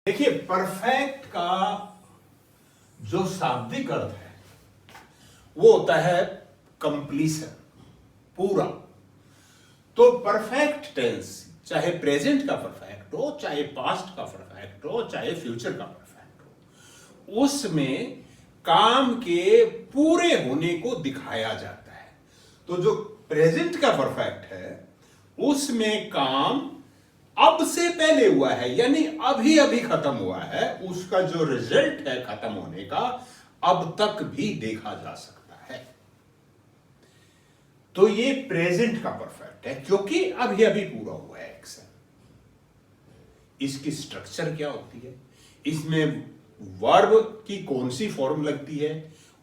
देखिए, परफेक्ट का जो शाब्दिक अर्थ है वो होता है कंप्लीशन, पूरा। तो परफेक्ट टेंस चाहे प्रेजेंट का परफेक्ट हो, चाहे पास्ट का परफेक्ट हो, चाहे फ्यूचर का परफेक्ट हो, उसमें काम के पूरे होने को दिखाया जाता है। तो जो प्रेजेंट का परफेक्ट है उसमें काम अब से पहले हुआ है, यानी अभी अभी खत्म हुआ है, उसका जो रिजल्ट है खत्म होने का अब तक भी देखा जा सकता है। तो ये प्रेजेंट का परफेक्ट है क्योंकि अभी अभी पूरा हुआ है एक्शन। इसकी स्ट्रक्चर क्या होती है, इसमें वर्ब की कौन सी फॉर्म लगती है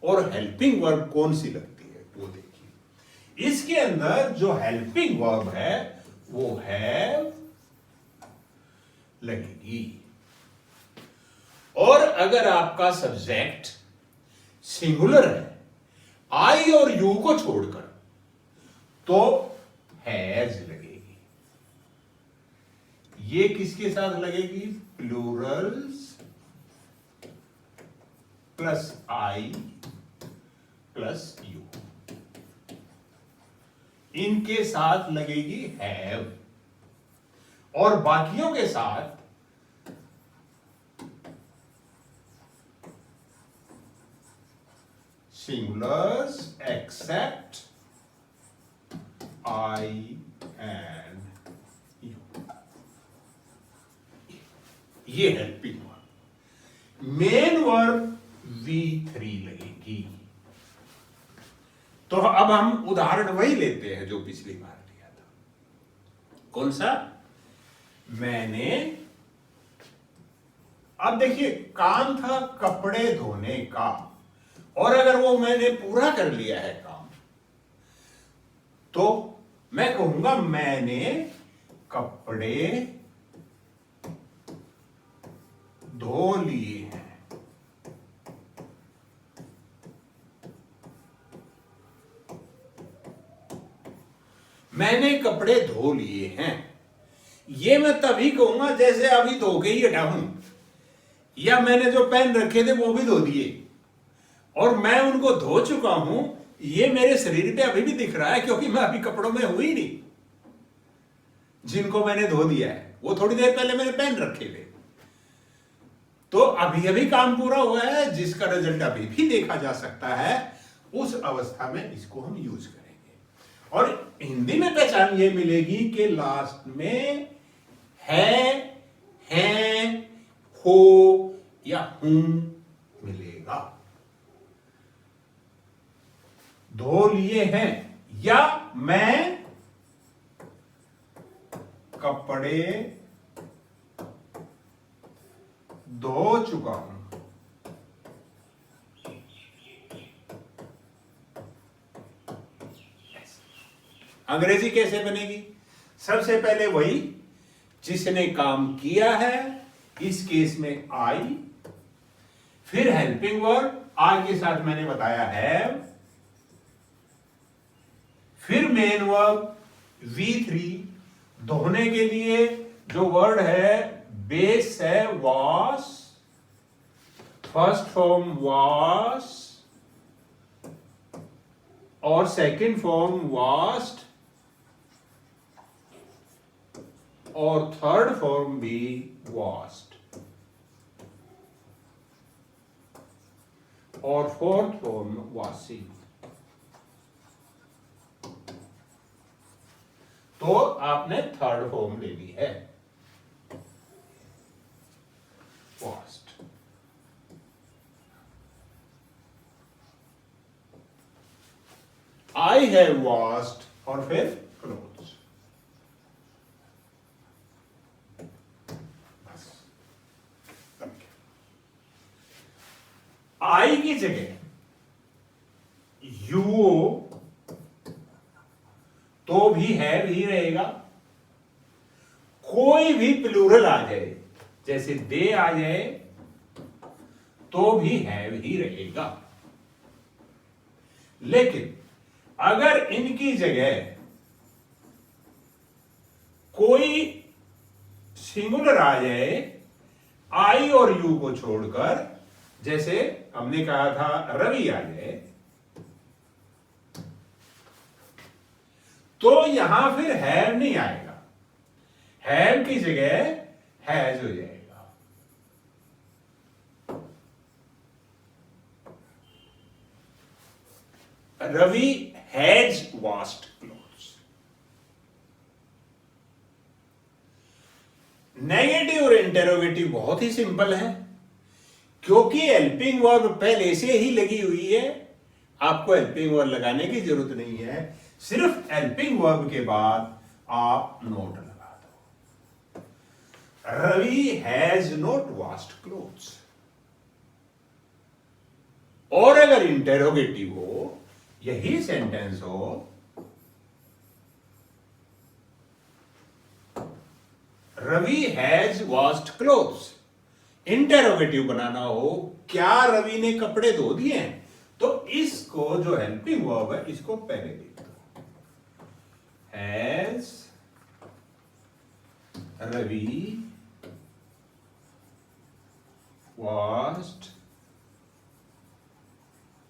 और हेल्पिंग वर्ब कौन सी लगती है, वो देखिए। इसके अंदर जो हेल्पिंग वर्ब है वो हैव लगेगी, और अगर आपका सब्जेक्ट सिंगुलर है आई और यू को छोड़कर तो हैज लगेगी। ये किसके साथ लगेगी? Plurals plus I plus you, इनके साथ लगेगी हैव, और बाकियों के साथ singulars except I and you. ये helping verb. Main verb V3 लगेगी। तो अब हम उदाहरण वही लेते हैं जो पिछली बार लिया था। कौन सा? मैंने, अब देखिए काम था कपड़े धोने का, और अगर वो मैंने पूरा कर लिया है काम तो मैं कहूंगा मैंने कपड़े धो लिए हैं। मैंने कपड़े धो लिए हैं, ये मैं तभी कहूंगा जैसे अभी धो के ही हटा हूं, या मैंने जो पेन रखे थे वो भी धो दिए और मैं उनको धो चुका हूं, ये मेरे शरीर पे अभी भी दिख रहा है क्योंकि मैं अभी कपड़ों में हुई नहीं। जिनको मैंने धो दिया है वो थोड़ी देर पहले मैंने पेन रखे थे, तो अभी अभी काम पूरा हुआ है जिसका रिजल्ट अभी भी देखा जा सकता है। उस अवस्था में इसको हम यूज करेंगे, और हिंदी में पहचान ये मिलेगी कि लास्ट में है, हैं, हो या हूं मिलेगा। धो लिए हैं या मैं कपड़े धो चुका हूं। अंग्रेजी कैसे बनेगी? सबसे पहले वही जिसने काम किया है, इस केस में आई, फिर हेल्पिंग वर्ब आई के साथ मैंने बताया हैव, फिर मेन वर्ब V3, धोने के लिए जो वर्ड है बेस है वॉश, फर्स्ट फॉर्म वॉश और सेकंड फॉर्म वॉश्ड और थर्ड फॉर्म भी वॉश्ड और फोर्थ फॉर्म वॉशिंग। तो आपने थर्ड फॉर्म ले ली है वॉश्ड। आई हैव वॉश्ड और फिर क्लोथ्स। आई की जगह यू तो भी हैव ही रहेगा। कोई भी प्लूरल आ जाए, जैसे दे आ जाए, तो भी हैव ही रहेगा। लेकिन अगर इनकी जगह कोई सिंगुलर आ जाए आई और यू को छोड़कर, जैसे हमने कहा था रवि आ जाए, तो यहां फिर हैव नहीं आएगा, हैव की जगह हैज हो जाएगा। Ravi has washed clothes. Negative और इंटेरोगेटिव बहुत ही सिंपल है, क्योंकि हेल्पिंग वर्ब पहले से ही लगी हुई है, आपको हेल्पिंग वर्ब लगाने की जरूरत नहीं है, सिर्फ हेल्पिंग वर्ब के बाद आप नोट लगा दो। Ravi has not washed clothes. और अगर इंटेरोगेटिव हो, यही सेंटेंस हो, Ravi has washed clothes, interrogative बनाना हो, क्या रवि ने कपड़े धो दिए हैं, तो इसको जो हेल्पिंग वर्ब है इसको पहले लिख दो, हैज रवि वॉश्ड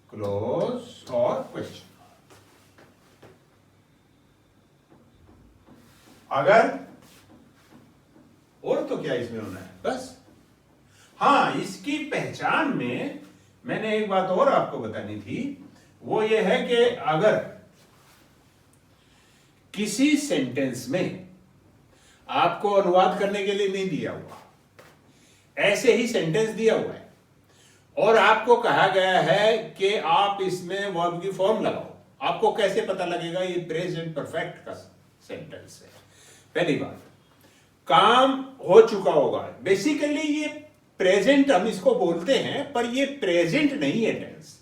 क्लोथ्स और क्वेश्चन। अगर और तो क्या इसमें होना है, बस। हां, इसकी पहचान में मैंने एक बात और आपको बतानी थी, वो ये है कि अगर किसी सेंटेंस में आपको अनुवाद करने के लिए नहीं दिया हुआ, ऐसे ही सेंटेंस दिया हुआ है और आपको कहा गया है कि आप इसमें वर्ब की फॉर्म लगाओ, आपको कैसे पता लगेगा ये प्रेजेंट परफेक्ट का सेंटेंस है? पहली बात, काम हो चुका होगा। बेसिकली ये प्रेजेंट हम इसको बोलते हैं, पर ये प्रेजेंट नहीं है टेंस,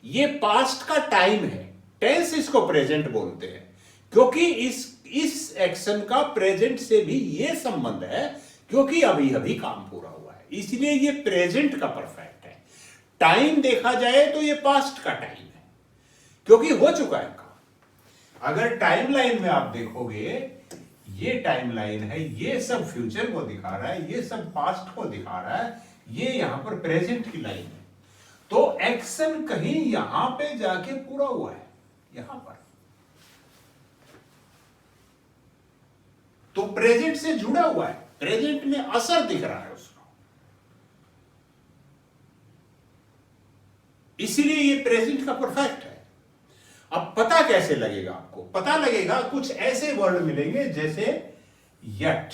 ये पास्ट का टाइम है। टेंस इसको प्रेजेंट बोलते हैं, क्योंकि इस एक्शन का प्रेजेंट से भी ये संबंध है, क्योंकि अभी अभी काम पूरा हुआ है, इसलिए ये प्रेजेंट का परफेक्ट है। टाइम देखा जाए तो ये पास्ट का टाइम है, क्योंकि हो चुका है काम। अगर टाइमलाइन में आप देखोगे, ये टाइमलाइन है, ये सब फ्यूचर को दिखा रहा है, ये सब पास्ट को दिखा रहा है, ये यहां पर प्रेजेंट की लाइन है, तो एक्शन कहीं यहां पे जाके पूरा हुआ है, यहां पर, तो प्रेजेंट से जुड़ा हुआ है, प्रेजेंट में असर दिख रहा है उसका, इसीलिए ये प्रेजेंट का परफेक्ट है। अब पता कैसे लगेगा आपको? पता लगेगा, कुछ ऐसे वर्ड मिलेंगे जैसे yet,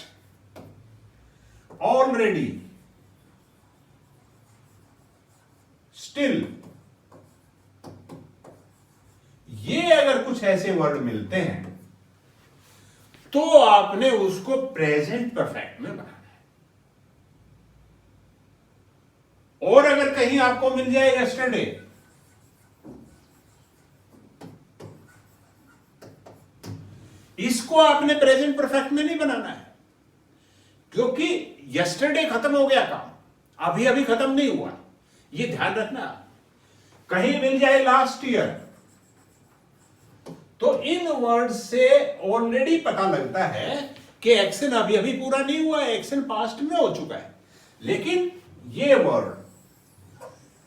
already, still, ये अगर कुछ ऐसे वर्ड मिलते हैं तो आपने उसको प्रेजेंट परफेक्ट में बनाना है। और अगर कहीं आपको मिल जाए यस्टरडे, इसको आपने प्रेजेंट परफेक्ट में नहीं बनाना है, क्योंकि यस्टरडे खत्म हो गया काम, अभी अभी खत्म नहीं हुआ, ये ध्यान रखना। कहीं मिल जाए लास्ट ईयर, तो इन वर्ड से ऑलरेडी पता लगता है कि एक्शन अभी अभी पूरा नहीं हुआ है, एक्शन पास्ट में हो चुका है। लेकिन ये वर्ड,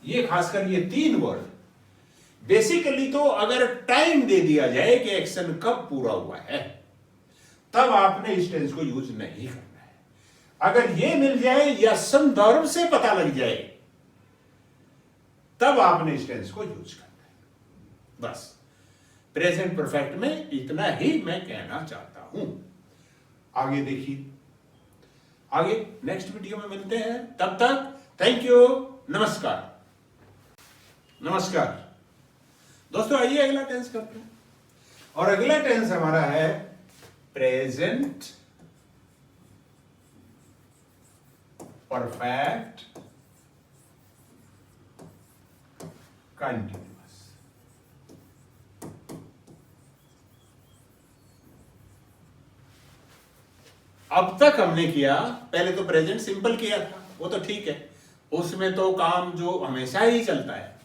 ये खासकर ये तीन वर्ड, बेसिकली तो अगर टाइम दे दिया जाए कि एक्शन कब पूरा हुआ है, तब आपने इस टेंस को यूज नहीं करना है। अगर ये मिल जाए या संदर्भ से पता लग जाए, तब आपने इस टेंस को यूज करना है। बस प्रेजेंट परफेक्ट में इतना ही मैं कहना चाहता हूं। आगे देखिए, आगे नेक्स्ट वीडियो में मिलते हैं, तब तक थैंक यू, नमस्कार। नमस्कार दोस्तों, आइए अगला टेंस करते हैं, और अगला टेंस हमारा है प्रेजेंट परफेक्ट कंटिन्यूअस। अब तक हमने किया, पहले तो प्रेजेंट सिंपल किया था, वो तो ठीक है, उसमें तो काम जो हमेशा ही चलता है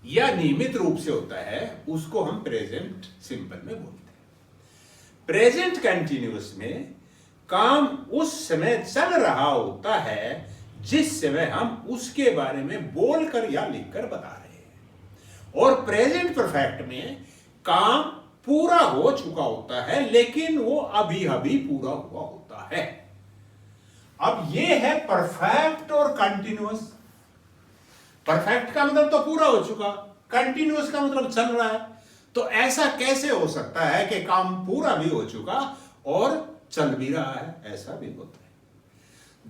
या नियमित रूप से होता है, उसको हम प्रेजेंट सिंपल में बोलते हैं। प्रेजेंट कंटिन्यूअस में काम उस समय चल रहा होता है जिस समय हम उसके बारे में बोलकर या लिखकर बता रहे हैं। और प्रेजेंट परफेक्ट में काम पूरा हो चुका होता है लेकिन वो अभी अभी पूरा हुआ होता है। अब ये है परफेक्ट और कंटिन्यूअस। परफेक्ट का मतलब तो पूरा हो चुका, कंटिन्यूअस का मतलब चल रहा है। तो ऐसा कैसे हो सकता है कि काम पूरा भी हो चुका और चल भी रहा है? ऐसा भी होता है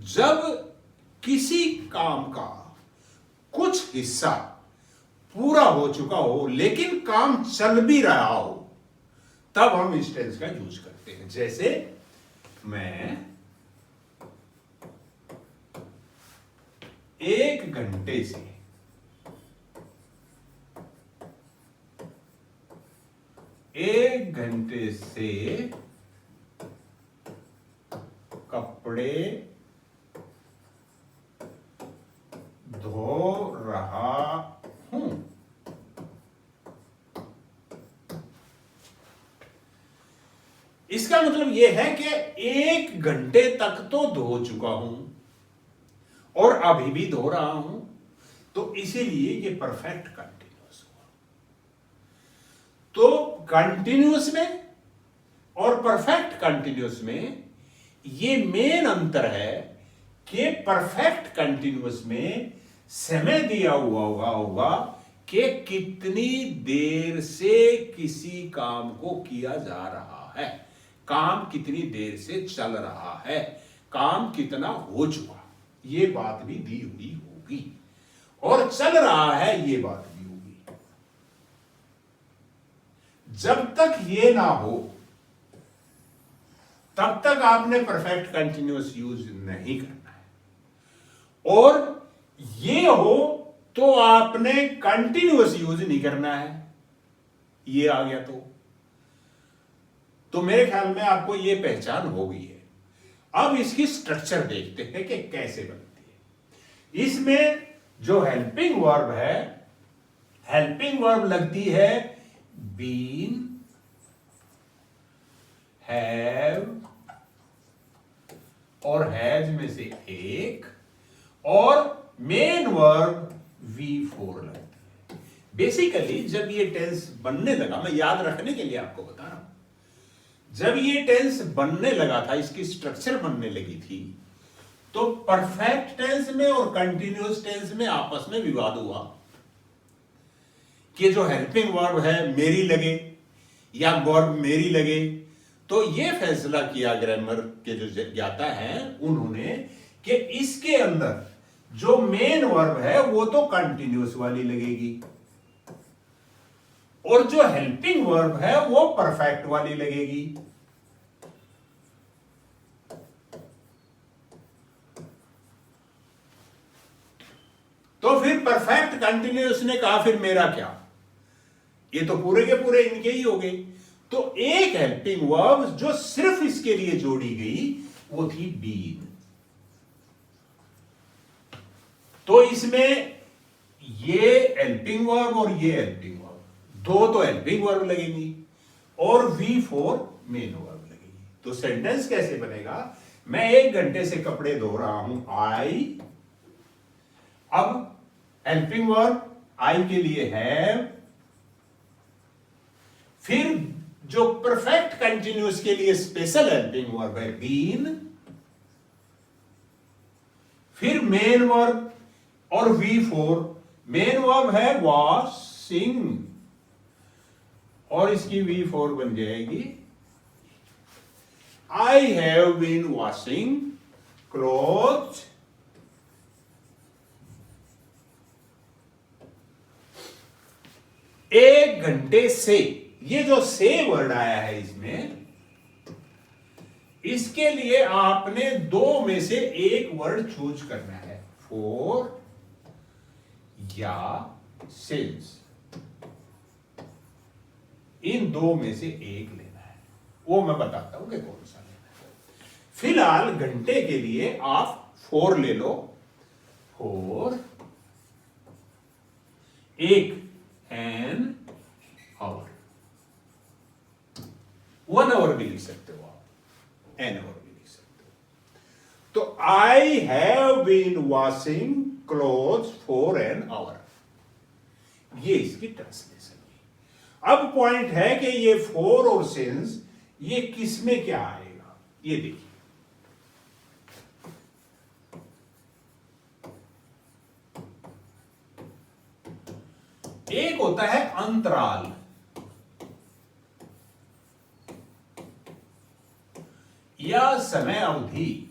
जब किसी काम का कुछ हिस्सा पूरा हो चुका हो लेकिन काम चल भी रहा हो, तब हम इस टेंस का यूज करते हैं। जैसे मैं 1 घंटे से कपड़े धो रहा हूं। इसका मतलब यह है कि 1 घंटे तक तो धो चुका हूं और अभी भी धो रहा हूं, तो इसीलिए ये परफेक्ट कंटिन्यूअस हुआ। तो कंटिन्यूअस में और परफेक्ट कंटिन्यूअस में ये मेन अंतर है कि परफेक्ट कंटिन्यूअस में समय दिया हुआ होगा कि कितनी देर से किसी काम को किया जा रहा है, काम कितनी देर से चल रहा है, काम कितना हो चुका, ये बात भी दी हुई होगी, और चल रहा है ये बात भी होगी। जब तक ये ना हो तब तक आपने परफेक्ट कंटिन्यूअस यूज नहीं करना है, और ये हो तो आपने कंटिन्यूअस यूज नहीं करना है। ये आ गया तो मेरे ख्याल में आपको ये पहचान हो गई है। अब इसकी स्ट्रक्चर देखते हैं कि कैसे बनती है। इसमें जो हेल्पिंग वर्ब है, हेल्पिंग वर्ब लगती है बीन, हैव और हैज में से एक, और मेन वर्ब V4 लगती है। बेसिकली जब ये टेंस बनने लगा, मैं याद रखने के लिए आपको बता रहा हूं, जब ये टेंस बनने लगा था, इसकी स्ट्रक्चर बनने लगी थी, तो परफेक्ट टेंस में और कंटिन्यूअस टेंस में आपस में विवाद हुआ कि जो हेल्पिंग वर्ब है मेरी लगे या वर्ब मेरी लगे। तो ये फैसला किया ग्रामर के जो ज्ञाता हैं उन्होंने कि इसके अंदर जो मेन वर्ब है वो तो कंटिन्यूअस वाली लगेगी और जो हेल्पिंग वर्ब है वो परफेक्ट वाली लगेगी। तो फिर परफेक्ट कंटिन्यूअस ने कहा फिर मेरा क्या, ये तो पूरे के पूरे इनके ही हो गए। तो एक हेल्पिंग वर्ब जो सिर्फ इसके लिए जोड़ी गई वो थी बीन। तो इसमें ये हेल्पिंग वर्ब और ये हेल्पिंग वर्ब, दो तो हेल्पिंग वर्ब लगेंगी और V4 मेन वर्ब लगेगी। तो सेंटेंस कैसे बनेगा? मैं 1 घंटे से कपड़े धो रहा हूं, आई। अब हेल्पिंग वर्ब आई के लिए हैव, फिर जो परफेक्ट कंटिन्यूअस के लिए स्पेशल हेल्पिंग वर्ब है बीन, फिर मेन वर्ब और V4। मेन वर्ब है वॉशिंग और इसकी V4 बन जाएगी I have been washing clothes. 1 घंटे से, ये जो से वर्ड आया है इसमें, इसके लिए आपने 2 में से एक वर्ड चूज करना है, फॉर या सिंस। इन 2 में से एक लेना है, वो मैं बताता हूं कि कौन सा लेना है। फिलहाल घंटे के लिए आप 4 ले लो, 4 एक एन आवर, 1 आवर भी लिख सकते हो आप, एन आवर भी लिख सकते तो I have been washing clothes for an hour, ये इसकी ट्रांसलेशन है। अब पॉइंट है कि ये फॉर और सिंस ये किस में क्या आएगा, ये देखिए। एक होता है अंतराल, या समय अवधि,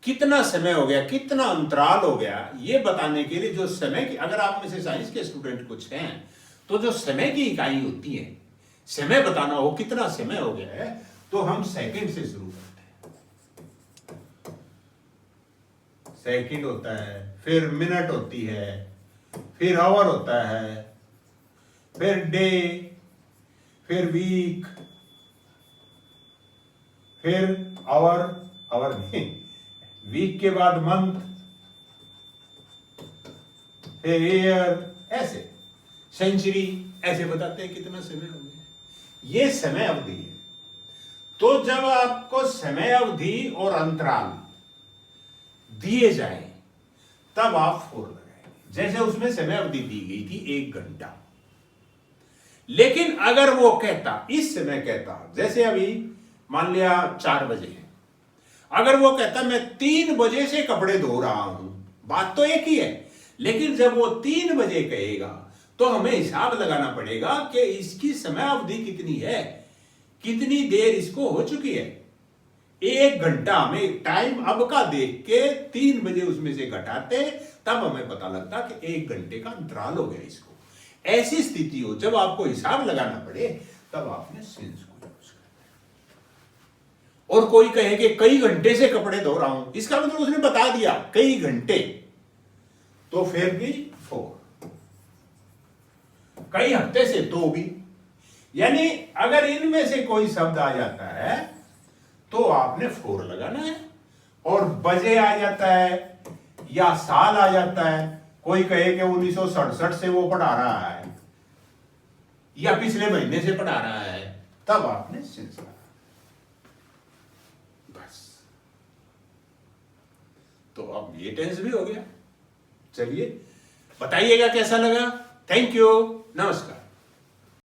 कितना समय हो गया, कितना अंतराल हो गया, ये बताने के लिए जो समय की, अगर आप में से साइंस के स्टूडेंट कुछ हैं तो जो समय की इकाई होती है, समय बताना हो कितना समय हो गया है, तो हम सेकंड से शुरू करते हैं। सेकंड होता है, फिर मिनट होती है, फिर आवर होता है, फिर डे, फिर वीक, फिर आवर नहीं, वीक के बाद मंथ, फिर ईयर, ऐसे सेंचुरी, ऐसे बताते हैं कितना समय हो गया। ये समय अवधि है। तो जब आपको समय अवधि और अंतराल दिए जाए तब आप फोर लगाएंगे। जैसे उसमें समय अवधि दी गई थी 1 घंटा, लेकिन अगर वो कहता, इस समय कहता, जैसे अभी मान लिया 4 बजे है, अगर वो कहता मैं 3 बजे से कपड़े धो रहा हूं, बात तो एक ही है, लेकिन जब वो 3 बजे कहेगा तो हमें हिसाब लगाना पड़ेगा कि इसकी समय अवधि कितनी है, कितनी देर इसको हो चुकी है। 1 घंटा हमें टाइम अब का देख के 3 बजे उसमें से घटाते, तब हमें पता लगता कि 1 घंटे का अंतराल हो गया इसको। ऐसी स्थिति हो जब आपको हिसाब लगाना पड़े, तब आपने सिंस को यूज करना है। और कोई कहे कि कई घंटे से कपड़े धो रहा हूं, इसका मतलब उसने बता दिया कई घंटे, तो फिर भी 4, कई हफ्ते से तो भी। यानी अगर इनमें से कोई शब्द आ जाता है तो आपने 4 लगाना है, और बजे आ जाता है या साल आ जाता है, कोई कहे कि 1967 से वो पढ़ा रहा है या पिछले महीने से पढ़ा रहा है, तब आपने सिंस लगाना। बस, तो अब ये टेंस भी हो गया। चलिए बताइएगा कैसा लगा। थैंक यू, नमस्कार।